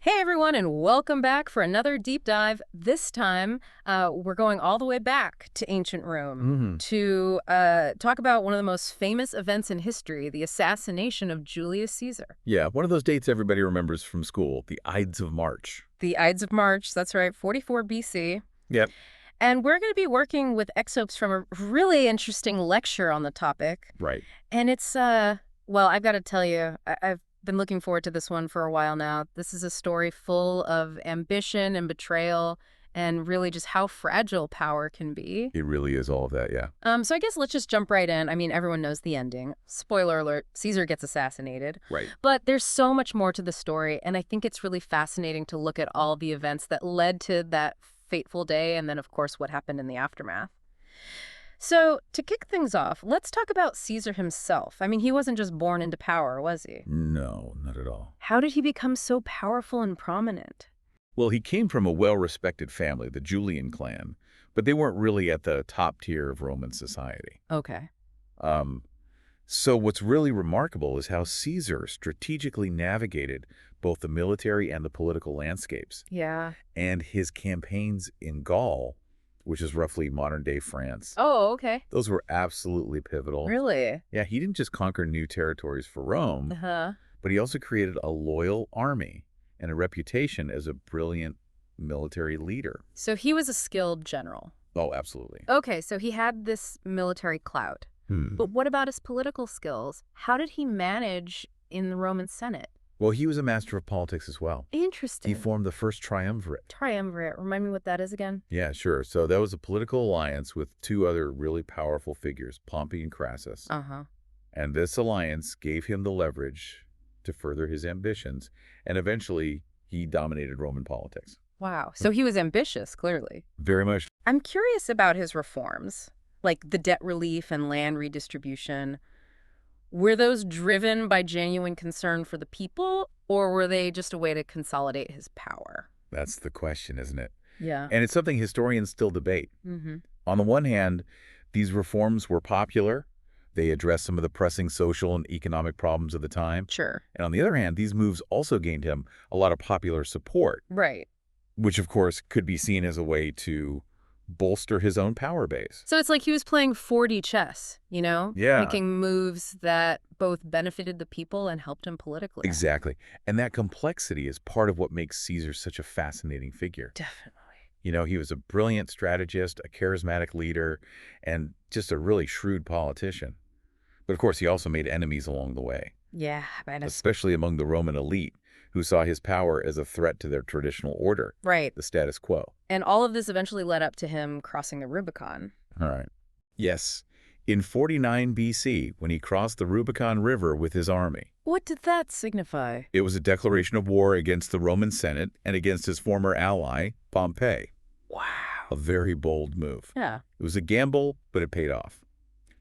Hey everyone, and welcome back for another deep dive. This time, we're going all the way back to ancient Rome to talk about one of the most famous events in history, the assassination of Julius Caesar. Yeah, one of those dates everybody remembers from school, the Ides of March. The Ides of March, that's right, 44 BC. Yep. And we're going to be working with excerpts from a really interesting lecture on the topic. Right. And it's, well, I've got to tell you, I've been looking forward to this one for a while now. This is a story full of ambition and betrayal and really just how fragile power can be. It really is all of that, yeah. So I guess let's just jump right in. I mean, everyone knows the ending. Spoiler alert, Caesar gets assassinated. Right. But there's so much more to the story, and I think it's really fascinating to look at all the events that led to that fateful day and then, of course, what happened in the aftermath. So, to kick things off, let's talk about Caesar himself. I mean, he wasn't just born into power, was he? No, not at all. How did he become so powerful and prominent? Well, he came from a well-respected family, the Julian clan, but they weren't really at the top tier of Roman society. Okay. So what's really remarkable is how Caesar strategically navigated both the military and the political landscapes. Yeah. And his campaigns in Gaul, which is roughly modern-day France. Oh, okay. Those were absolutely pivotal. Really? Yeah, he didn't just conquer new territories for Rome, Uh-huh. but he also created a loyal army and a reputation as a brilliant military leader. So he was a skilled general. Oh, absolutely. Okay, so he had this military clout. But what about his political skills? How did he manage in the Roman Senate? Well, he was a master of politics as well. Interesting. He formed the first triumvirate. Triumvirate. Remind me what that is again? Yeah, sure. So that was a political alliance with two other really powerful figures, Pompey and Crassus. Uh-huh. And this alliance gave him the leverage to further his ambitions, and eventually he dominated Roman politics. Wow. So he was ambitious, clearly. Very much. I'm curious about his reforms, like the debt relief and land redistribution. Were those driven by genuine concern for the people, or were they just a way to consolidate his power? That's the question, isn't it? Yeah. And it's something historians still debate. On the one hand, these reforms were popular. They addressed some of the pressing social and economic problems of the time. Sure. And on the other hand, these moves also gained him a lot of popular support, Right. which of course could be seen as a way to bolster his own power base. So it's like he was playing 4D chess, you know? Yeah. Making moves that both benefited the people and helped him politically. Exactly. And that complexity is part of what makes Caesar such a fascinating figure. Definitely. You know, he was a brilliant strategist, a charismatic leader, and just a really shrewd politician. But of course, he also made enemies along the way, Yeah, man. especially among the Roman elite, who saw his power as a threat to their traditional order, Right. the status quo. And all of this eventually led up to him crossing the Rubicon. All right. Yes. In 49 BC, when he crossed the Rubicon River with his army, What did that signify? it was a declaration of war against the Roman Senate and against his former ally, Pompey. Wow. A very bold move. Yeah. It was a gamble, but it paid off.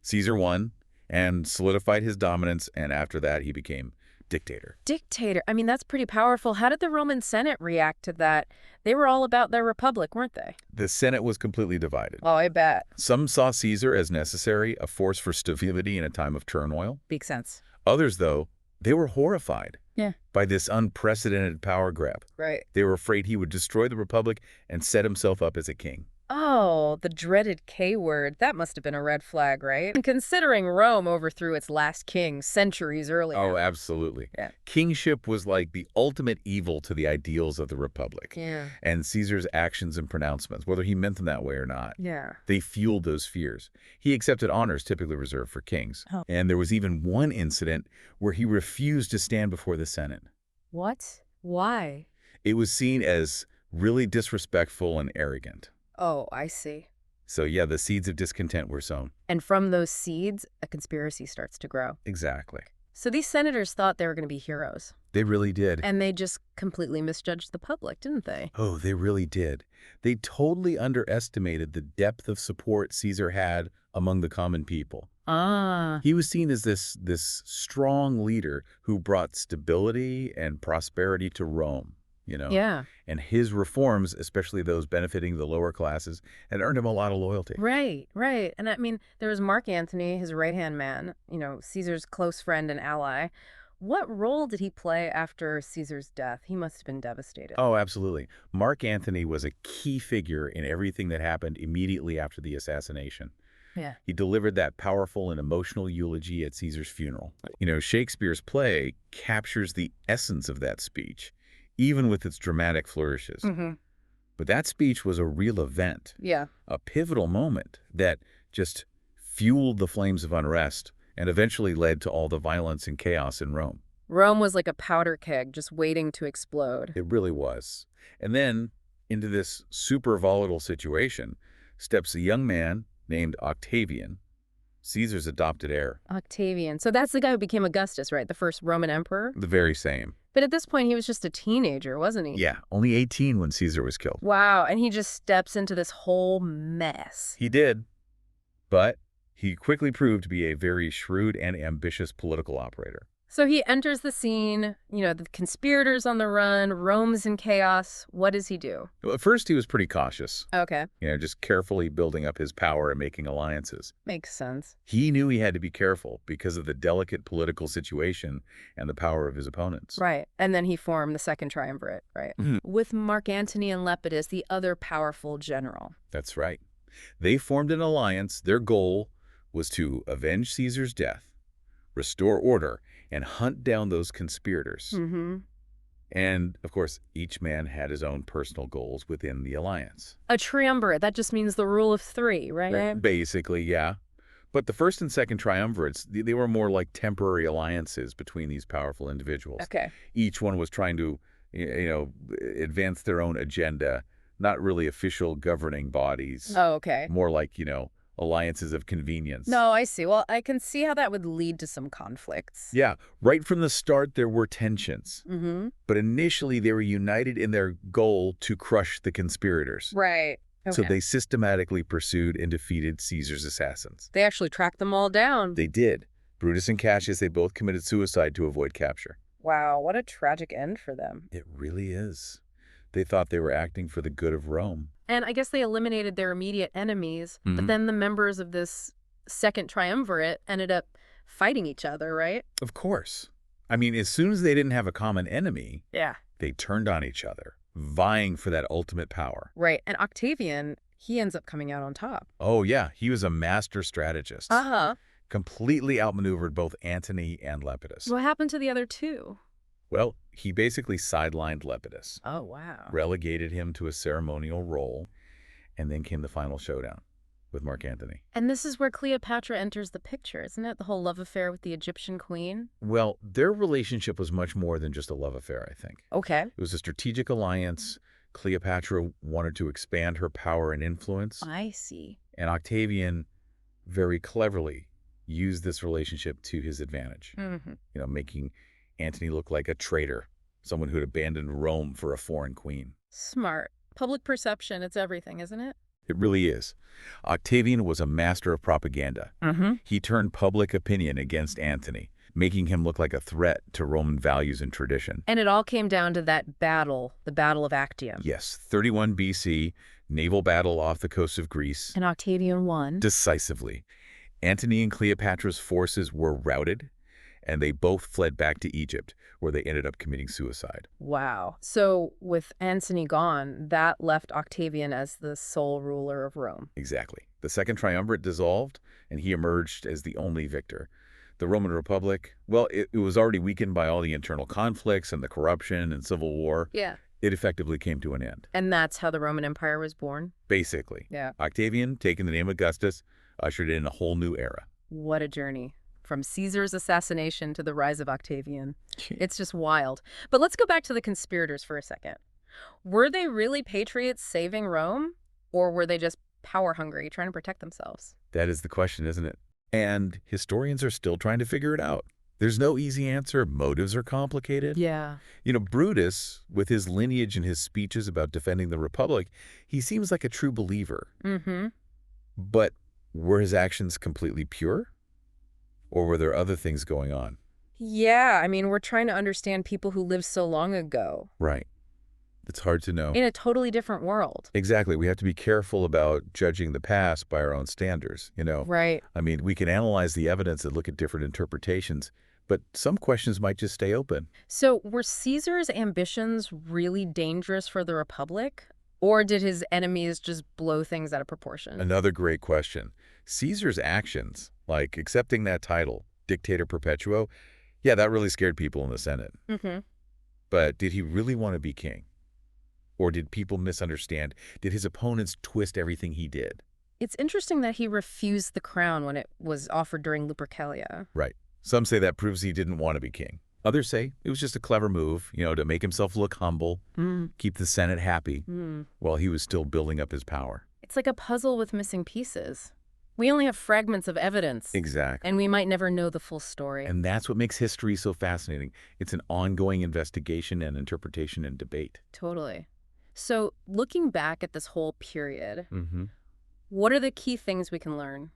Caesar won and solidified his dominance, and after that, he became dictator. Dictator. I mean, that's pretty powerful. How did the Roman Senate react to that? They were all about their republic, weren't they? The Senate was completely divided. Oh, I bet. Some saw Caesar as necessary, a force for stability in a time of turmoil. Makes sense. Others, though, they were horrified Yeah. by this unprecedented power grab. Right. They were afraid he would destroy the republic and set himself up as a king. Oh, the dreaded K word. That must have been a red flag, right? And considering Rome overthrew its last king centuries earlier. Oh, absolutely. Yeah. Kingship was like the ultimate evil to the ideals of the republic. Yeah. And Caesar's actions and pronouncements, whether he meant them that way or not, Yeah. they fueled those fears. He accepted honors typically reserved for kings. Oh. And there was even one incident where he refused to stand before the Senate. What? Why? It was seen as really disrespectful and arrogant. Oh, I see. So yeah, the seeds of discontent were sown. And from those seeds, a conspiracy starts to grow. Exactly. So these senators thought they were going to be heroes. They really did. And they just completely misjudged the public, didn't they? Oh, they really did. They totally underestimated the depth of support Caesar had among the common people. Ah. He was seen as this strong leader who brought stability and prosperity to Rome, you know? Yeah. And his reforms, especially those benefiting the lower classes, had earned him a lot of loyalty. Right, right. And I mean, there was Mark Antony, his right-hand man, you know, Caesar's close friend and ally. What role did he play after Caesar's death? He must have been devastated. Oh, absolutely. Mark Antony was a key figure in everything that happened immediately after the assassination. Yeah. He delivered that powerful and emotional eulogy at Caesar's funeral. Shakespeare's play captures the essence of that speech, even with its dramatic flourishes. Mm-hmm. But that speech was a real event, Yeah. a pivotal moment that just fueled the flames of unrest and eventually led to all the violence and chaos in Rome. Rome was like a powder keg just waiting to explode. It really was. And then, into this super volatile situation, steps a young man named Octavian, Caesar's adopted heir. Octavian. So that's the guy who became Augustus, right? The first Roman emperor? The very same. But at this point, he was just a teenager, wasn't he? Yeah, only 18 when Caesar was killed. Wow, and he just steps into this whole mess. He did, but he quickly proved to be a very shrewd and ambitious political operator. So he enters the scene, the conspirators on the run, Rome's in chaos. What does he do? Well, at first, he was pretty cautious, Okay, just carefully building up his power and making alliances. makes sense. He knew he had to be careful because of the delicate political situation and the power of his opponents. Right, and then he formed the second triumvirate, right? Mhm. With Mark Antony and Lepidus, the other powerful general. That's right. They formed an alliance. Their goal was to avenge Caesar's death, restore order, and hunt down those conspirators. Mm-hmm. And, of course, each man had his own personal goals within the alliance. A triumvirate, that just means the rule of three, right? Basically, yeah. But the first and second triumvirates, they were more like temporary alliances between these powerful individuals. Okay. Each one was trying to, advance their own agenda, not really official governing bodies. Oh, okay. More like, alliances of convenience. No, I see. Well, I can see how that would lead to some conflicts. Yeah, right from the start, there were tensions. Mm-hmm. But initially, they were united in their goal to crush the conspirators. Right. Okay. So they systematically pursued and defeated Caesar's assassins. They actually tracked them all down. They did. Brutus and Cassius, they both committed suicide to avoid capture. Wow, what a tragic end for them. It really is. They thought they were acting for the good of Rome. And I guess they eliminated their immediate enemies, but Mhm. then the members of this second triumvirate ended up fighting each other, right? Of course. I mean, as soon as they didn't have a common enemy, Yeah. they turned on each other, vying for that ultimate power. Right. And Octavian, he ends up coming out on top. Oh, yeah, he was a master strategist. Uh-huh. Completely outmaneuvered both Antony and Lepidus. What happened to the other two? Well, he basically sidelined Lepidus, Oh, wow. relegated him to a ceremonial role, and then came the final showdown with Mark Antony. And this is where Cleopatra enters the picture, isn't it? The whole love affair with the Egyptian queen? Well, their relationship was much more than just a love affair, I think. Okay. It was a strategic alliance. Cleopatra wanted to expand her power and influence, I see. and Octavian very cleverly used this relationship to his advantage, Mm-hmm. making Antony look like a traitor, someone who'd abandoned Rome for a foreign queen. Smart. Public perception, it's everything, isn't it? It really is. Octavian was a master of propaganda. Mm-hmm. He turned public opinion against Antony, making him look like a threat to Roman values and tradition. And it all came down to that battle, the Battle of Actium. Yes, 31 BC, naval battle off the coast of Greece. And Octavian won. Decisively. Antony and Cleopatra's forces were routed, and they both fled back to Egypt, where they ended up committing suicide. Wow. So with Antony gone, that left Octavian as the sole ruler of Rome. Exactly. The second triumvirate dissolved, and he emerged as the only victor. The Roman Republic, well, it was already weakened by all the internal conflicts and the corruption and civil war. Yeah. It effectively came to an end. And that's how the Roman Empire was born? Basically. Yeah. Octavian, taking the name Augustus, ushered in a whole new era. What a journey. From Caesar's assassination to the rise of Octavian. It's just wild. But let's go back to the conspirators for a second. Were they really patriots saving Rome? Or were they just power hungry, trying to protect themselves? That is the question, isn't it? And historians are still trying to figure it out. There's no easy answer. Motives are complicated. Yeah. Brutus, with his lineage and his speeches about defending the Republic, he seems like a true believer. Mm-hmm. But were his actions completely pure? Or were there other things going on? Yeah, I mean, we're trying to understand people who lived so long ago. Right. It's hard to know. In a totally different world. Exactly. We have to be careful about judging the past by our own standards, Right. I mean, we can analyze the evidence and look at different interpretations, but some questions might just stay open. So were Caesar's ambitions really dangerous for the Republic? Or did his enemies just blow things out of proportion? Another great question. Caesar's actions, like accepting that title, Dictator Perpetuo, yeah, that really scared people in the Senate. Mm-hmm. But did he really want to be king? Or did people misunderstand? Did his opponents twist everything he did? It's interesting that he refused the crown when it was offered during Lupercalia. Right. Some say that proves he didn't want to be king. Others say it was just a clever move, to make himself look humble, keep the Senate happy, while he was still building up his power. It's like a puzzle with missing pieces. We only have fragments of evidence. Exactly. And we might never know the full story. And that's what makes history so fascinating. It's an ongoing investigation and interpretation and debate. Totally. So looking back at this whole period, Mm-hmm. what are the key things we can learn?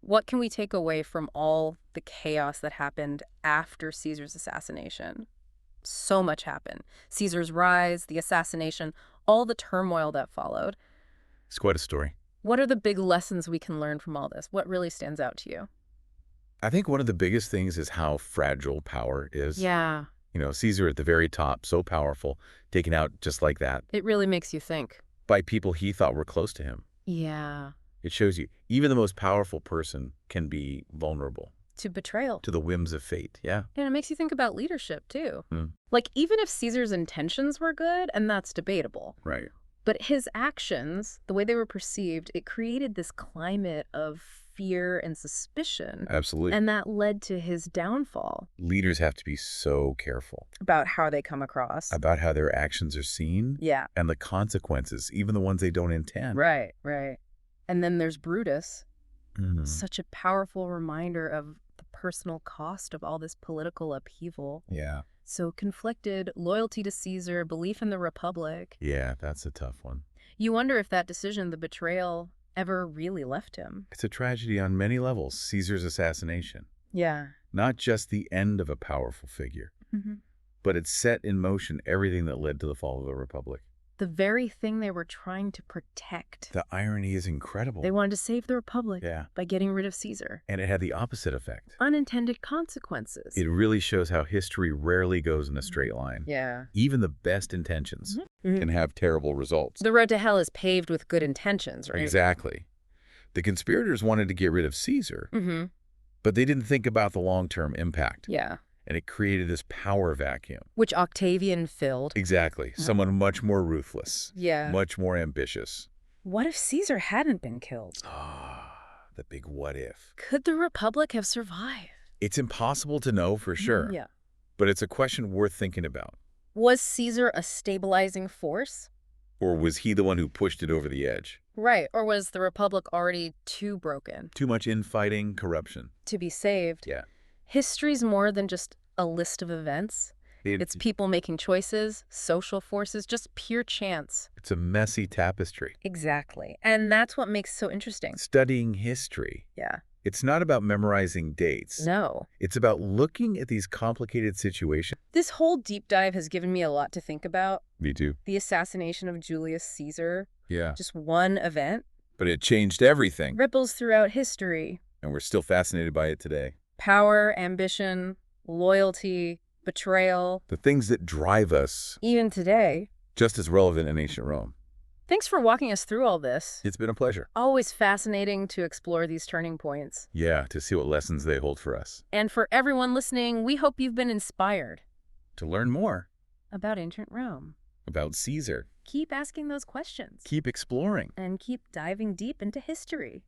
What can we take away from all the chaos that happened after Caesar's assassination? So much happened. Caesar's rise, the assassination, all the turmoil that followed. It's quite a story. What are the big lessons we can learn from all this? What really stands out to you? I think one of the biggest things is how fragile power is. Yeah, Caesar at the very top, so powerful, taken out just like that it really makes you think. by people he thought were close to him. Yeah. It shows you, even the most powerful person can be vulnerable To betrayal. to the whims of fate. Yeah. And it makes you think about leadership, too. Mm. Like, even if Caesar's intentions were good, and that's debatable, Right. but his actions, the way they were perceived, it created this climate of fear and suspicion. Absolutely. And that led to his downfall. Leaders have to be so careful About how they come across. about how their actions are seen Yeah. and the consequences, even the ones they don't intend. Right, right. And then there's Brutus, Mhm. such a powerful reminder of the personal cost of all this political upheaval. Yeah. So conflicted, loyalty to Caesar, belief in the Republic. Yeah, that's a tough one. You wonder if that decision, the betrayal, ever really left him. It's a tragedy on many levels, Caesar's assassination. Yeah. Not just the end of a powerful figure, but it set in motion everything that led to the fall of the Republic. The very thing they were trying to protect. The irony is incredible. They wanted to save the Republic Yeah. by getting rid of Caesar. And it had the opposite effect. Unintended consequences. It really shows how history rarely goes in a straight line. Yeah. Even the best intentions can have terrible results. The road to hell is paved with good intentions, right? Exactly. The conspirators wanted to get rid of Caesar, but they didn't think about the long-term impact. Yeah. And it created this power vacuum. Which Octavian filled. Exactly. Someone much more ruthless. Yeah. Much more ambitious. What if Caesar hadn't been killed? Ah, the big what if. Could the Republic have survived? It's impossible to know for sure, Yeah. but it's a question worth thinking about. Was Caesar a stabilizing force? Or was he the one who pushed it over the edge? Right. Or was the Republic already too broken Too much infighting, corruption. to be saved? Yeah. History's more than just a list of events. It's people making choices, social forces, just pure chance. It's a messy tapestry. Exactly. And that's what makes it so interesting. Studying history. Yeah. It's not about memorizing dates. No. It's about looking at these complicated situations. This whole deep dive has given me a lot to think about. Me too. The assassination of Julius Caesar, Yeah. just one event, But it changed everything. ripples throughout history. And we're still fascinated by it today. Power, ambition, loyalty, betrayal. The things that drive us, Even today. just as relevant in ancient Rome. Thanks for walking us through all this. It's been a pleasure. Always fascinating to explore these turning points. Yeah, to see what lessons they hold for us. And for everyone listening, we hope you've been inspired To learn more about ancient Rome. about Caesar, Keep asking those questions keep exploring. and keep diving deep into history.